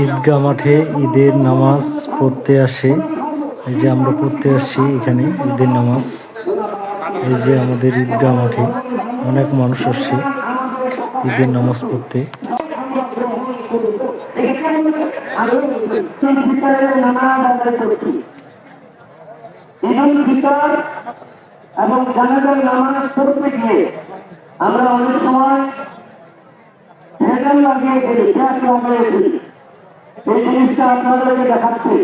ঈদগাহ মাঠে ঈদের নামাজ পড়তে আসে। এই যে আমরা পড়তে আসছি এখানে ঈদের নামাজ। এই যে আমাদের ঈদগাহ মাঠে অনেক মানুষ আসছে ঈদের নামাজ পড়তে। এবং জানাজার নামাজ পড়তে গিয়ে আমরা অনেক সময় ভেজাল লাগিয়ে ফেলি, গ্যাস লাগিয়ে ফেলি। এই জিনিসটা আপনাদেরকে দেখাচ্ছি।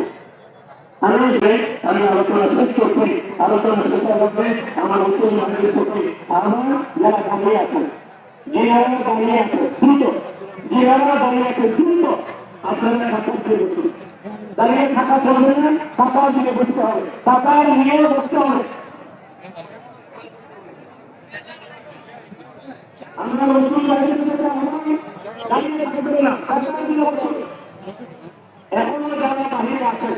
আমি আলোচনা শেষ করছি। আলোচনা শেষের মধ্যে আমার উত্তর মাননীয় প্রতি আমার যারা দাঁড়িয়ে আছেন, যারা দাঁড়িয়ে আছে দ্রুত, যারা দাঁড়িয়ে আছে দ্রুত আপনারা ঢাকার দিয়ে বসুন। দাঁড়িয়ে থাকা চলবে না, টাকা দিয়ে বসতে হবে, টাকা নিয়ে বসতে হবে। আমরা নতুন দাঁড়িয়ে থাকবে না, টাকা দিয়ে বসুন। এখনো যারা বাহিরে আছেন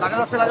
লাগা যাচ্ছে